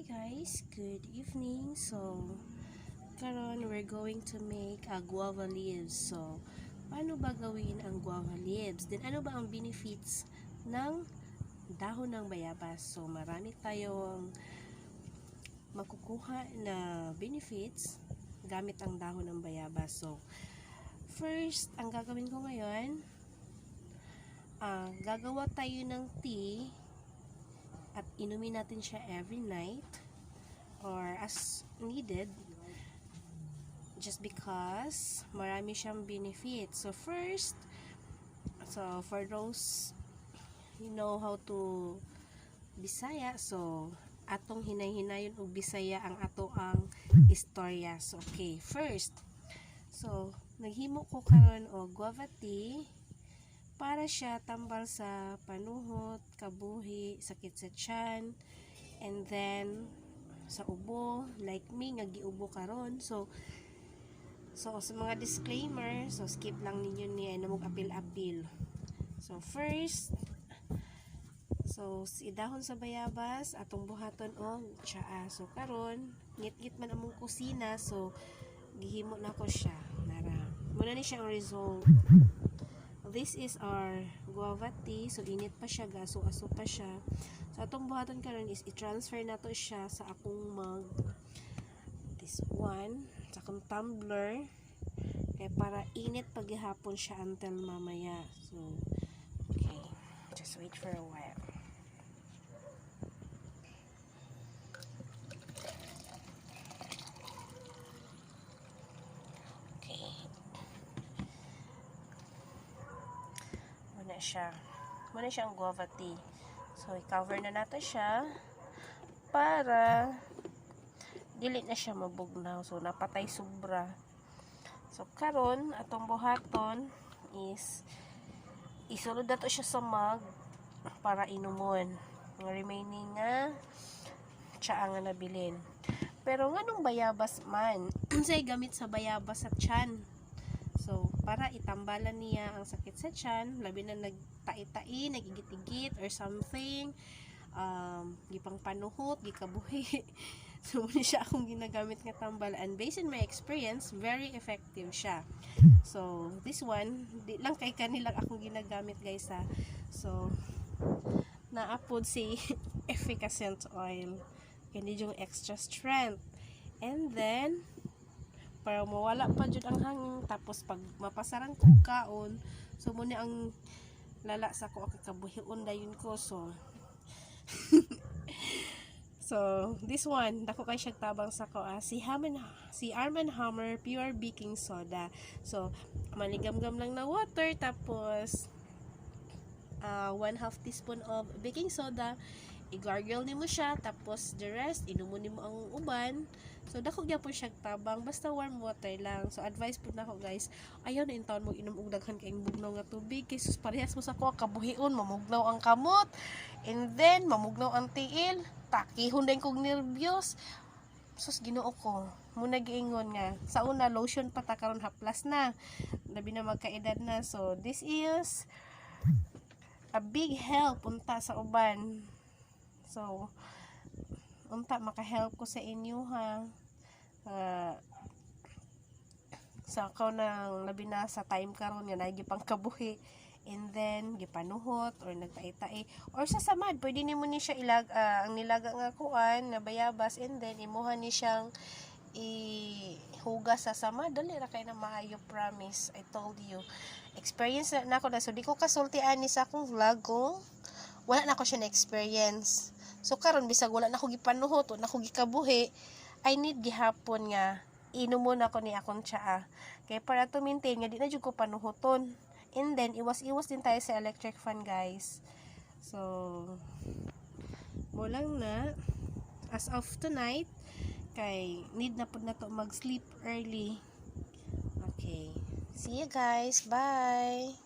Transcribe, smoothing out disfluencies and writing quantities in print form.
Hi guys, good evening. So, karon we're going to make a guava leaves. So, paano ba gawin ang guava leaves? Then ano ba ang benefits ng dahon ng bayabas? So, marami tayong makukuha na benefits gamit ang dahon ng bayabas. So, first, ang gagawin ko ngayon, gagawa tayo ng tea at inumin natin siya every night or as needed, just because marami siyang benefits. So first, for those you know how to Bisaya, so atong hinay-hinayon og Bisaya ang ato ang istorya. So okay, first, so naghimo ko karon og guava tea para siya tambal sa panuhot, kabuhi, sakit sa tiyan, and then sa ubo, like me nga giubo karon. So sa mga disclaimer, so skip lang ninyo ni ay namog apil-apil. So first, so idahon sa bayabas atong buhaton og tsaa. So karon ngit-ngit man among kusina, so gihimo na ko siya nara. Muna ni siya ang result. This is our guava tea. So init pa siya, gaso-aso pa siya. So atong buhaton karon is i-transfer na to siya sa akong mug. This one, sa akong tumbler. Kaya para init paghihapon siya until mamaya. So okay, just wait for a while. Muna siya ang guava tea. So, i-cover na nato siya para dili na siya mabugnaw. So, napatay sobra. So, karon atong buhaton is isulod na to siya sa mug para inumon. Ang remaining nga tsaa nga nabilin. Pero nganong bayabas man, say gamit sa bayabas sa tiyan. So, para itambalan niya ang sakit sa tiyan, labi na nagtai-tai, nagigit-igit, or something, gipang panuhot, gikabuhi. So, muna siya akong ginagamit nga tambal. And based on my experience, very effective siya. So, this one, di lang kay kanila akong ginagamit, guys, ha. So, naapod si efficacent oil. Hindi yung extra strength. And then, para mawala pa jud ang hangin, tapos pag mapasaran ko kaon, so muna ang lala sa ko kabuhion dayon ko. So so this one dako kay siya tabang sa ko, si Arm & Hammer pure baking soda. So maligam-gam lang na water, tapos 1/2 teaspoon of baking soda, i-gargle nimo siya, tapos the rest inumo nimo ang uban. So dako gyapon siya tabang, basta warm water lang. So advice pud nako, guys, ayaw na intawon mo inom og daghan kay bugnaw nga tubig, kay sus parehas mo sa ko kabuhion, mamugnaw ang kamot, and then mamugnaw ang tiil, takihon din kog nervyos. Sus Ginoo ko, muna giingon nga sa una lotion pa ta, karon haplas na, labi na magkaedad na. So this is a big help unta sa uban. So unta maka-help ko sa inyo, ha. Sa ako nang labi na sa time karon nga nagipang kabuhi, and then gipanuhot or nagtai-tai or sa samad, pwede nimo ni siya ang nilaga nga kuan na bayabas, and then imuha ni siyang ihugas sa samad, dali ra kay na maayo, promise. I told you, experience na ako na. So di ko kasultian ni sa akong vlog ko, wala na ako siya na experience. So karon bisag wala na ako gipanuhot o na ako gikabuhi, I need gihapon nga inumon ako ni akong tsaa. Kaya para to maintain nga di na jud ko panuhoton. And then iwas-iwas din tayo sa electric fan, guys. So mo lang na as of tonight, kay need na pud na to mag-sleep early. Okay. See you guys. Bye.